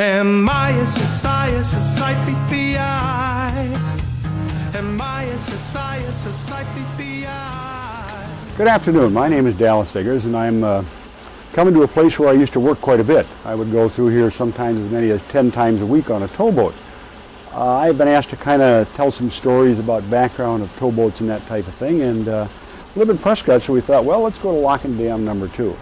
Good afternoon. My name is Dallas Eggers, and I'm coming to a place where I used to work quite a bit. I would go through here sometimes as many as 10 times a week on a towboat. I've been asked to kind of tell some stories about background of towboats and that type of thing, and live in Prescott, so we thought, well, let's go to Lock and Dam number 2.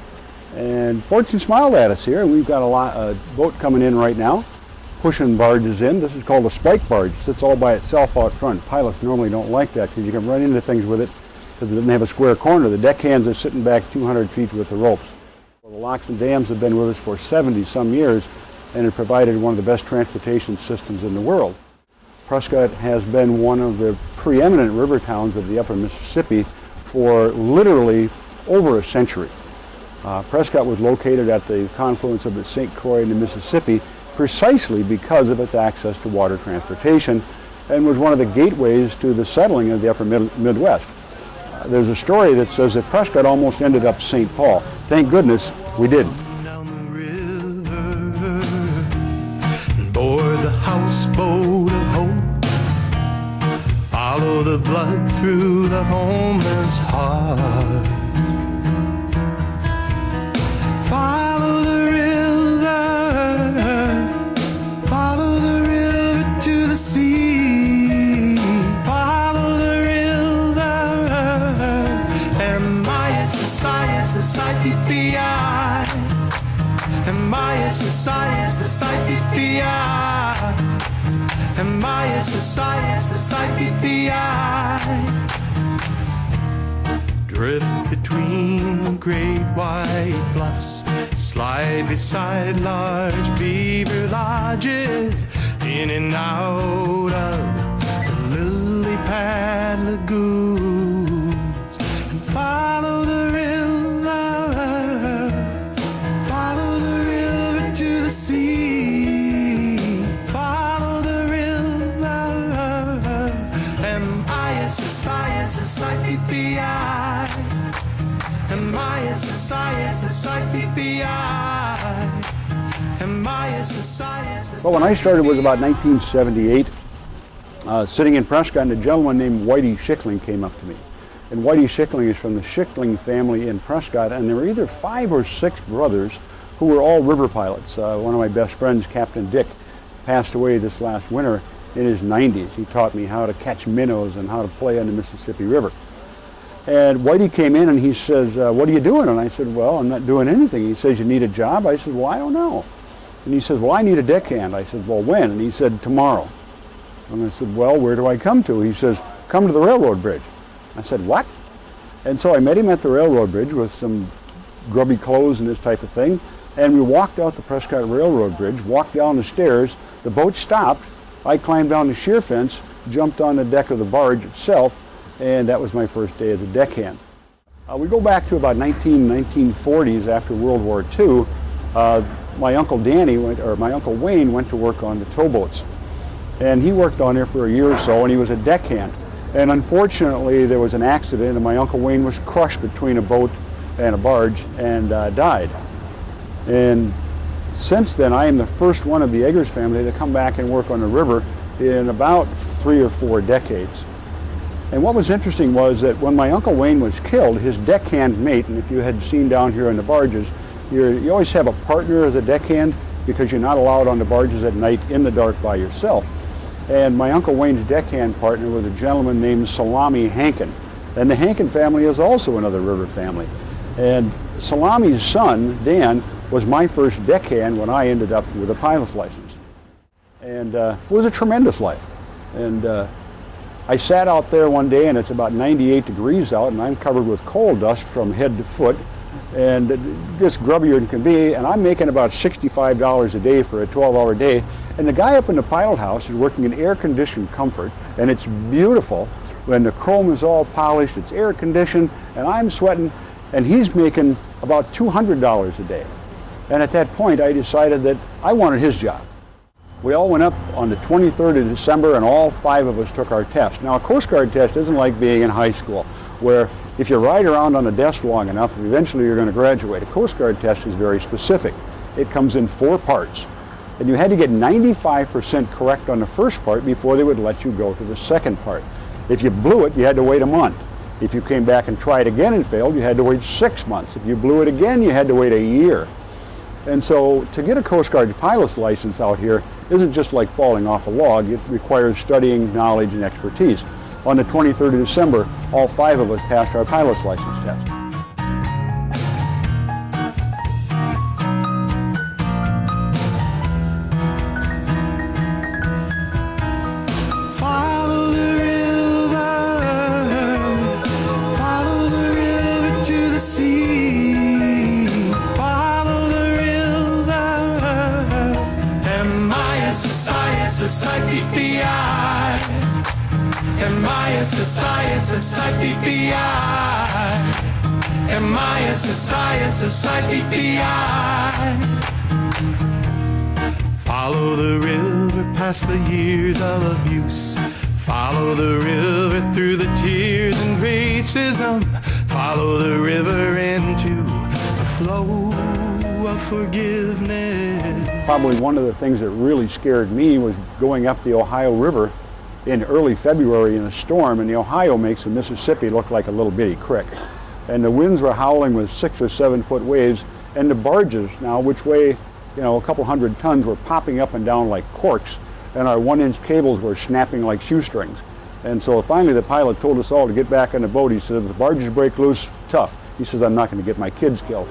And fortune smiled at us here. We've got a boat coming in right now, pushing barges in. This is called a spike barge. It sits all by itself out front. Pilots normally don't like that because you can run into things with it because it doesn't have a square corner. The deckhands are sitting back 200 feet with the ropes. Well, the locks and dams have been with us for 70 some years and have provided one of the best transportation systems in the world. Prescott has been one of the preeminent river towns of the upper Mississippi for literally over a century. Prescott was located at the confluence of the St. Croix and the Mississippi precisely because of its access to water transportation, and was one of the gateways to the settling of the upper Midwest. There's a story that says that Prescott almost ended up St. Paul. Thank goodness we didn't. Down the river, board the houseboat of hope, follow the blood through the homeless heart. Follow the river to the sea. Follow the river, and my society's the CPI. And my society's the CPI. And my society's the CPI. Drift between the great white bluffs, slide beside large beaver lodges, in and out of the lily pad lagoons, and follow the river to the sea. Follow the river, and my society's the CPI. And my society's the CPI. And my society's the. Well, when I started it was about 1978, sitting in Prescott, and a gentleman named Whitey Schickling came up to me. And Whitey Schickling is from the Schickling family in Prescott, and there were either 5 or 6 brothers who were all river pilots. One of my best friends, Captain Dick, passed away this last winter in his 90s. He taught me how to catch minnows and how to play on the Mississippi River. And Whitey came in and he says, what are you doing? And I said, well, I'm not doing anything. He says, you need a job? I said, well, I don't know. And he says, well, I need a deckhand. I said, well, when? And he said, tomorrow. And I said, well, where do I come to? He says, come to the railroad bridge. I said, what? And so I met him at the railroad bridge with some grubby clothes and this type of thing. And we walked out the Prescott Railroad Bridge, walked down the stairs, the boat stopped, I climbed down the sheer fence, jumped on the deck of the barge itself, and that was my first day as a deckhand. We go back to about 1940s after World War II. My Uncle Wayne went to work on the towboats. And he worked on there for a year or so, and he was a deckhand. And unfortunately, there was an accident, and my Uncle Wayne was crushed between a boat and a barge and died. And since then, I am the first one of the Eggers family to come back and work on the river in about 3 or 4 decades. And what was interesting was that when my Uncle Wayne was killed, his deckhand mate, and if you had seen down here on the barges, you always have a partner as a deckhand because you're not allowed on the barges at night in the dark by yourself. And my Uncle Wayne's deckhand partner was a gentleman named Salami Hankin. And the Hankin family is also another river family. And Salami's son, Dan, was my first deckhand when I ended up with a pilot's license. And it was a tremendous life. And I sat out there one day, and it's about 98 degrees out, and I'm covered with coal dust from head to foot, and just grubbier than can be, and I'm making about $65 a day for a 12-hour day. And the guy up in the pilot house is working in air-conditioned comfort, and it's beautiful. When the chrome is all polished, it's air-conditioned, and I'm sweating, and he's making about $200 a day. And at that point, I decided that I wanted his job. We all went up on the 23rd of December, and all 5 of us took our test. Now, a Coast Guard test isn't like being in high school, where if you ride around on a desk long enough, eventually you're going to graduate. A Coast Guard test is very specific. It comes in 4 parts. And you had to get 95% correct on the first part before they would let you go to the second part. If you blew it, you had to wait a month. If you came back and tried again and failed, you had to wait 6 months. If you blew it again, you had to wait a year. And so to get a Coast Guard pilot's license out here isn't just like falling off a log. It requires studying, knowledge, and expertise. On the 23rd of December, all 5 of us passed our pilot's license test. Follow the river to the sea. Follow the river. M-I-S-S-I-S-S-I-P-P-I. M-I-S-S-I-S-S-I-P-P-I. M-I-S-S-I-S-S-I-P-P-I. Follow the river past the years of abuse. Follow the river through the tears and racism. Follow the river into the flow of forgiveness. Probably one of the things that really scared me was going up the Ohio River in early February in a storm, and the Ohio makes the Mississippi look like a little bitty creek. And the winds were howling with 6 or 7 foot waves, and the barges now, which weigh, a couple hundred tons, were popping up and down like corks, and our 1-inch cables were snapping like shoestrings. And so finally the pilot told us all to get back on the boat. He said, if the barges break loose, tough. He says, I'm not going to get my kids killed.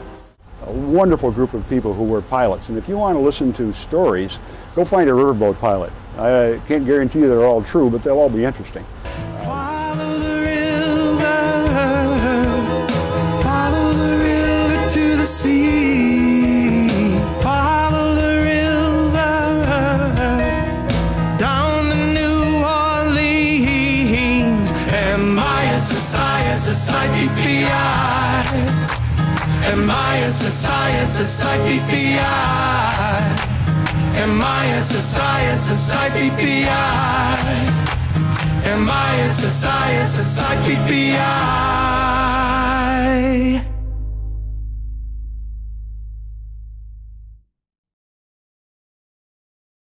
A wonderful group of people who were pilots. And if you want to listen to stories, go find a riverboat pilot. I can't guarantee they're all true, but they'll all be interesting. Follow the river to the sea. Follow the river down to New Orleans. M-I-S-S-I-S-S-I-P-P-I. M-I-S-S-I-S-S-I-P-P-I. M-I-S-S-I-S-S-I-P-P-I. M-I-S-S-I-S-S-I-P-P-I.